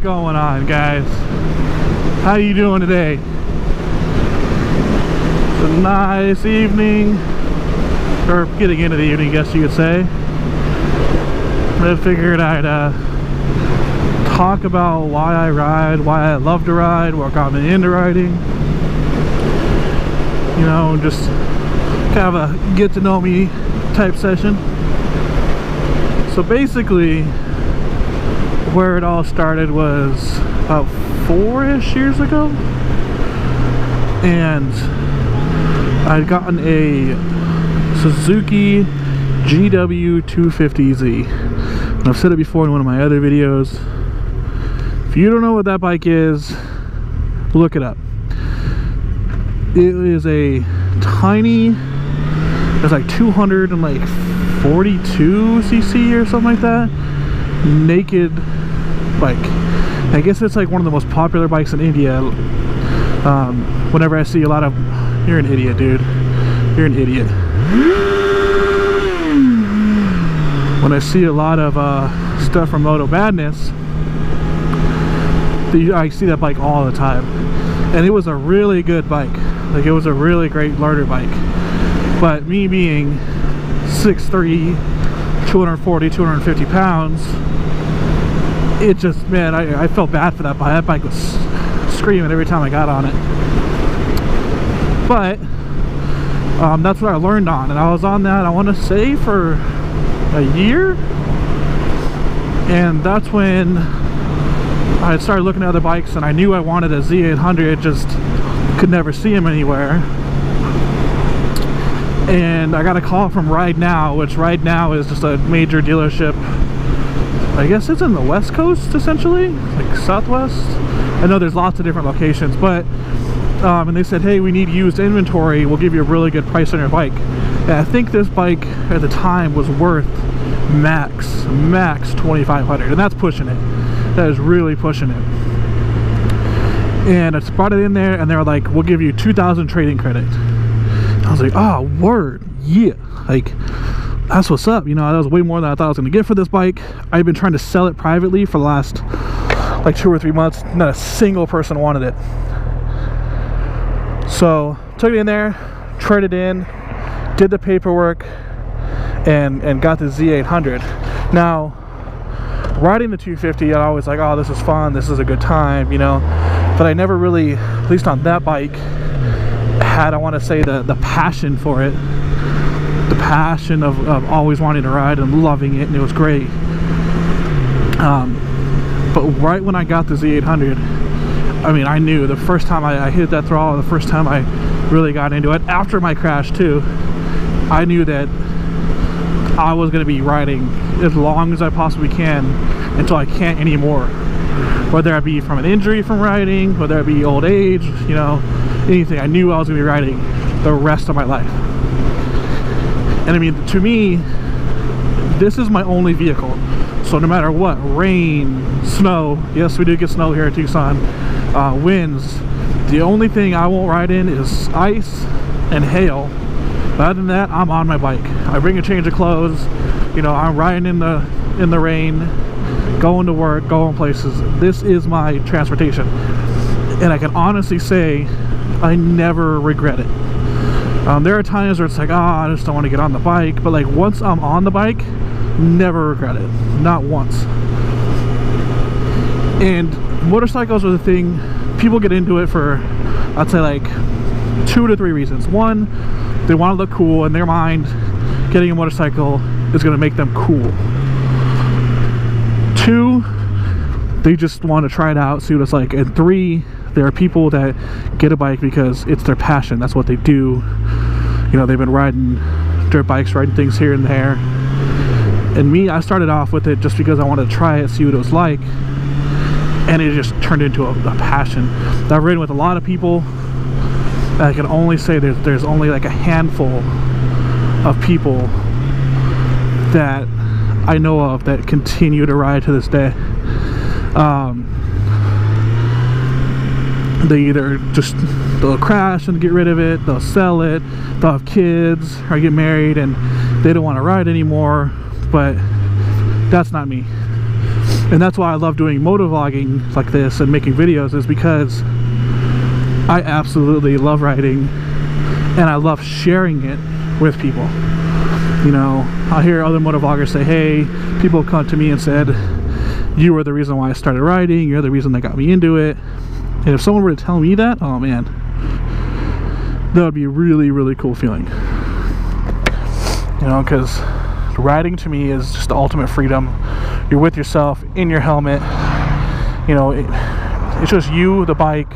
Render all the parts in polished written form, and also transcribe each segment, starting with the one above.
going on, guys? How you doing today? It's a nice evening, or getting into the evening, I guess you could say. I figured I'd talk about why I ride, why I love to ride, what got me into riding. You know, just kind of a get to know me type session. So basically, where it all started was about 4-ish years ago, and I'd gotten a Suzuki GW 250Z, and I've said it before in one of my other videos. If you don't know what that bike is, look it up. It is a tiny, it's like 242 cc or something like that, naked bike. I guess it's like one of the most popular bikes in India. Whenever I see a lot of, you're an idiot, dude. You're an idiot. When I see a lot of stuff from Moto Madness, I see that bike all the time. And it was a really good bike. Like, it was a really great learner bike. But me being 6'3", 240, 250 pounds, it just, man, I felt bad for that bike. That bike was screaming every time I got on it. But that's what I learned on, and I was on that, I want to say, for a year. And that's when I started looking at other bikes, and I knew I wanted a Z800, just could never see him anywhere. And I got a call from Ride Now, which Ride Now is just a major dealership. I guess it's in the West Coast, essentially, like Southwest. I know there's lots of different locations, but and they said, hey, we need used inventory, we'll give you a really good price on your bike. And I think this bike at the time was worth max $2,500, and that's pushing it. That is really pushing it. And I brought it in there, and they were like, we'll give you 2,000 trading credit. I was like, oh, word, yeah, like, that's what's up. You know, that was way more than I thought I was going to get for this bike. I've been trying to sell it privately for the last like 2 or 3 months. Not a single person wanted it. So took it in there, traded in, did the paperwork, and got the Z800. Now, riding the 250, I always like, oh, this is fun, this is a good time, you know. But I never really, at least on that bike, had, I want to say, the passion for it. The passion of always wanting to ride and loving it, and it was great. But right when I got the Z800, I mean, I knew the first time I hit that throttle, the first time I really got into it, after my crash too, I knew that I was going to be riding as long as I possibly can until I can't anymore. Whether it be from an injury from riding, whether it be old age, you know, anything. I knew I was going to be riding the rest of my life. And I mean, to me, this is my only vehicle. So no matter what, rain, snow, yes, we do get snow here in Tucson, winds, the only thing I won't ride in is ice and hail. But other than that, I'm on my bike. I bring a change of clothes, you know, I'm riding in the rain, going to work, going places. This is my transportation. And I can honestly say, I never regret it. There are times where it's like, oh, I just don't want to get on the bike. But like, once I'm on the bike, never regret it. Not once. And motorcycles are the thing, people get into it for, I'd say, like 2 to 3 reasons. One, they want to look cool. In their mind, getting a motorcycle is going to make them cool. 2, they just want to try it out, see what it's like. And 3, there are people that get a bike because it's their passion. That's what they do. You know, they've been riding dirt bikes, riding things here and there. And me, I started off with it just because I wanted to try it, see what it was like. And it just turned into a passion. I've ridden with a lot of people. I can only say there's only like a handful of people that I know of that continue to ride to this day. They either they'll crash and get rid of it, they'll sell it, they'll have kids or get married and they don't want to ride anymore. But that's not me. And that's why I love doing motovlogging like this and making videos, is because I absolutely love riding and I love sharing it with people. You know, I'll hear other motovloggers say, hey, people come to me and said, you were the reason why I started riding, you're the reason that got me into it. And if someone were to tell me that, oh man, that would be a really, really cool feeling. You know, because riding to me is just the ultimate freedom. You're with yourself in your helmet. You know, it's just you, the bike,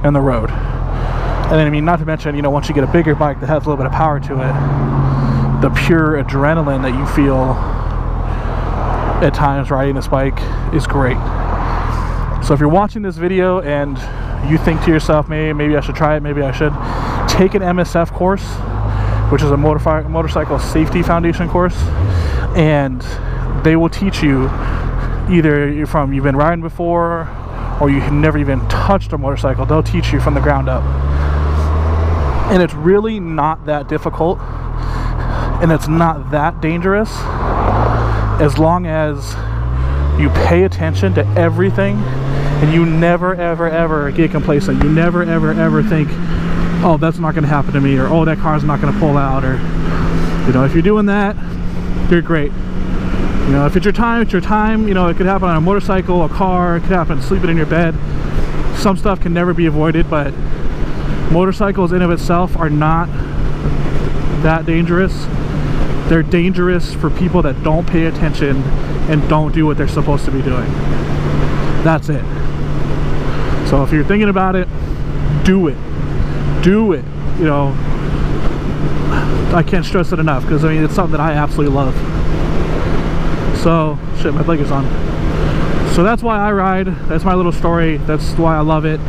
and the road. And then, I mean, not to mention, you know, once you get a bigger bike that has a little bit of power to it, the pure adrenaline that you feel at times riding this bike is great. So if you're watching this video and you think to yourself, maybe I should try it, maybe I should, take an MSF course, which is a motorcycle safety foundation course, and they will teach you, either you've been riding before or you've never even touched a motorcycle, they'll teach you from the ground up. And it's really not that difficult, and it's not that dangerous, as long as you pay attention to everything and you never ever ever get complacent. You never ever ever think, oh, that's not going to happen to me, or oh, that car's not going to pull out, or, you know, if you're doing that, you're great. You know, if it's your time, it's your time. You know, it could happen on a motorcycle, a car, it could happen sleeping in your bed. Some stuff can never be avoided, but motorcycles in of itself are not that dangerous. They're dangerous for people that don't pay attention and don't do what they're supposed to be doing. That's it. So if you're thinking about it, do it. Do it. You know, I can't stress it enough, because I mean, it's something that I absolutely love. So, shit, my leg is on. So that's why I ride. That's my little story. That's why I love it.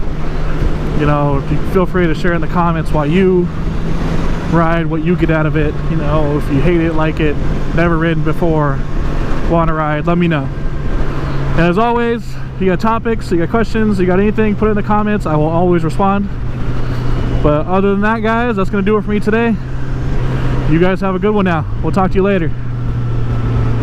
You know, feel free to share in the comments why you ride, what you get out of it. You know, if you hate it, like it, never ridden before, want to ride, let me know. And as always, if you got topics, you got questions, you got anything, put it in the comments. I will always respond. But other than that, guys, that's going to do it for me today. You guys have a good one now. We'll talk to you later.